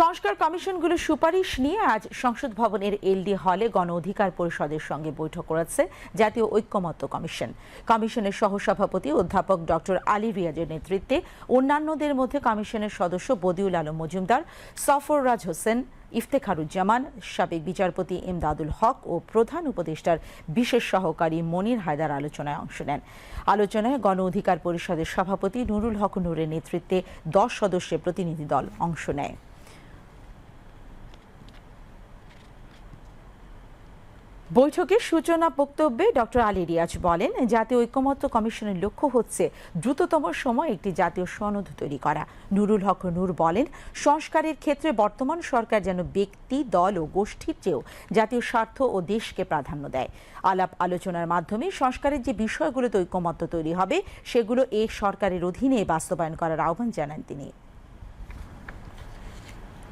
সংস্কার কমিশনগুলোর সুপারিশ নিয়ে আজ সংসদ ভবনের এলডি হলে গণ অধিকার পরিষদের সঙ্গে বৈঠক করেছে জাতীয় ঐক্যমত্য কমিশন। কমিশনের সহসভাপতি অধ্যাপক ডক্টর আলী রিয়াজের নেতৃত্বে অন্যান্যদের মধ্যে কমিশনের সদস্য বদিউল আলম মজুমদার, সফররাজ হোসেন, ইফতেখারুজ্জামান, সাবেক বিচারপতি এমদাদুল হক ও প্রধান উপদেষ্টার বিশেষ সহকারী মনির হায়দার আলোচনায় অংশ নেন। আলোচনায় গণ অধিকার পরিষদের সভাপতি নুরুল হক নূরের নেতৃত্বে 10 সদস্যের প্রতিনিধি দল অংশ নেয়। বৈঠকের সূচনা বক্তব্যে ডক্টর আলী রিয়াজ বলেন, জাতীয় ঐক্যমত্য কমিশনের লক্ষ্য হচ্ছে দ্রুততম সময়ে একটি জাতীয় সনদ তৈরি করা। নুরুল হক নূর বলেন, সংস্কারের ক্ষেত্রে বর্তমান সরকার যেন ব্যক্তি, দল ও গোষ্ঠীর চেয়েও জাতীয় স্বার্থ ও দেশকে প্রাধান্য দেয়। আলাপ আলোচনার মাধ্যমে সংস্কারের যে বিষয়গুলোতে ঐক্যমত্য তৈরি হবে সেগুলো এই সরকারের অধীনে বাস্তবায়ন করার আহ্বান জানান তিনি।